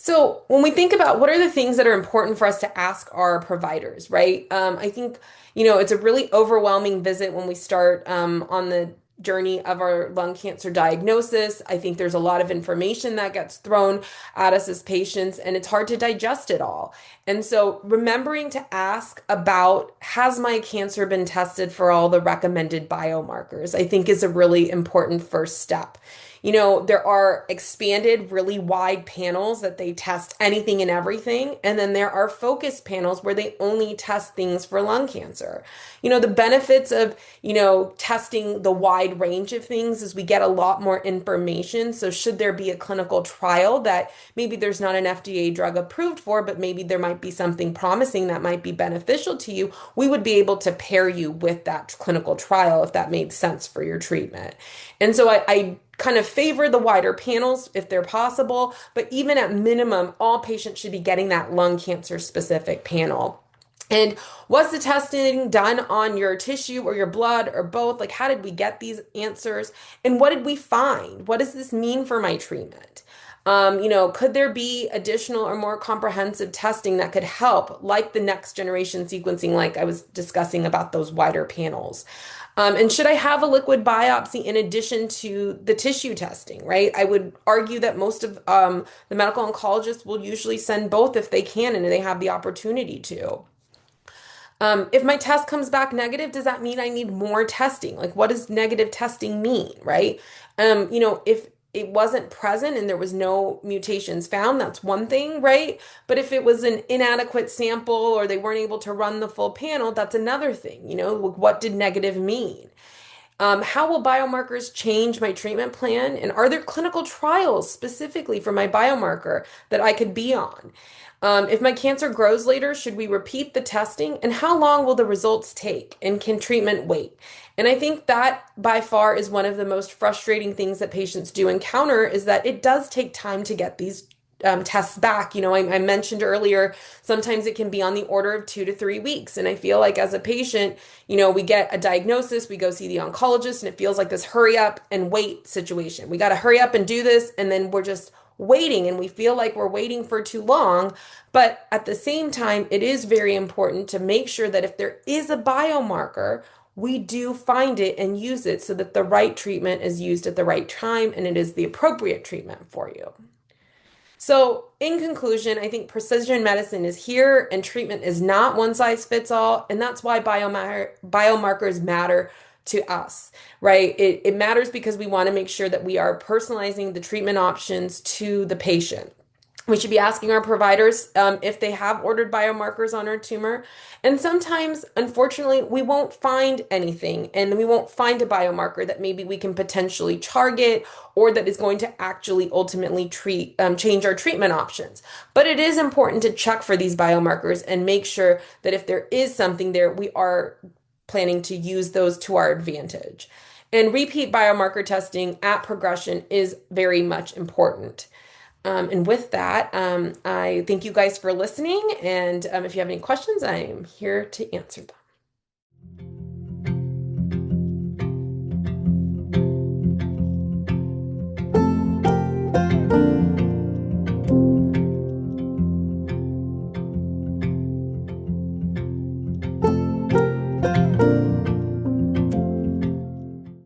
So when we think about what are the things that are important for us to ask our providers, right? I think, it's a really overwhelming visit when we start on the journey of our lung cancer diagnosis. I think there's a lot of information that gets thrown at us as patients, and it's hard to digest it all. And so remembering to ask about, has my cancer been tested for all the recommended biomarkers, I think is a really important first step. There are expanded, really wide panels that they test anything and everything. And then there are focus panels where they only test things for lung cancer. The benefits of, testing the wide range of things is we get a lot more information. So should there be a clinical trial that maybe there's not an FDA drug approved for, but maybe there might be something promising that might be beneficial to you, we would be able to pair you with that clinical trial if that made sense for your treatment. And so I kind of favor the wider panels if they're possible, but even at minimum, all patients should be getting that lung cancer specific panel. And was the testing done on your tissue or your blood or both? Like, how did we get these answers? And what did we find? What does this mean for my treatment? Could there be additional or more comprehensive testing that could help, like the next generation sequencing, like I was discussing about those wider panels? And should I have a liquid biopsy in addition to the tissue testing, right? I would argue that most of the medical oncologists will usually send both if they can and they have the opportunity to. If my test comes back negative, does that mean I need more testing? Like, what does negative testing mean, right? If it wasn't present and there was no mutations found, that's one thing, right? But if it was an inadequate sample or they weren't able to run the full panel, that's another thing. What did negative mean? How will biomarkers change my treatment plan? And are there clinical trials specifically for my biomarker that I could be on? If my cancer grows later, should we repeat the testing? And how long will the results take? And can treatment wait? And I think that by far is one of the most frustrating things that patients do encounter is that it does take time to get these tests back. I mentioned earlier, sometimes it can be on the order of 2 to 3 weeks. And I feel like as a patient, we get a diagnosis, we go see the oncologist, and it feels like this hurry up and wait situation. We got to hurry up and do this, and then we're just waiting and we feel like we're waiting for too long. But at the same time, it is very important to make sure that if there is a biomarker, we do find it and use it so that the right treatment is used at the right time and it is the appropriate treatment for you. So, in conclusion, I think precision medicine is here and treatment is not one size fits all. And that's why biomarkers matter to us, right? It matters because we want to make sure that we are personalizing the treatment options to the patient. We should be asking our providers if they have ordered biomarkers on our tumor. And sometimes, unfortunately, we won't find anything and we won't find a biomarker that maybe we can potentially target or that is going to actually ultimately change our treatment options. But it is important to check for these biomarkers and make sure that if there is something there, we are planning to use those to our advantage. And repeat biomarker testing at progression is very much important. And with that, I thank you guys for listening. And if you have any questions, I am here to answer them.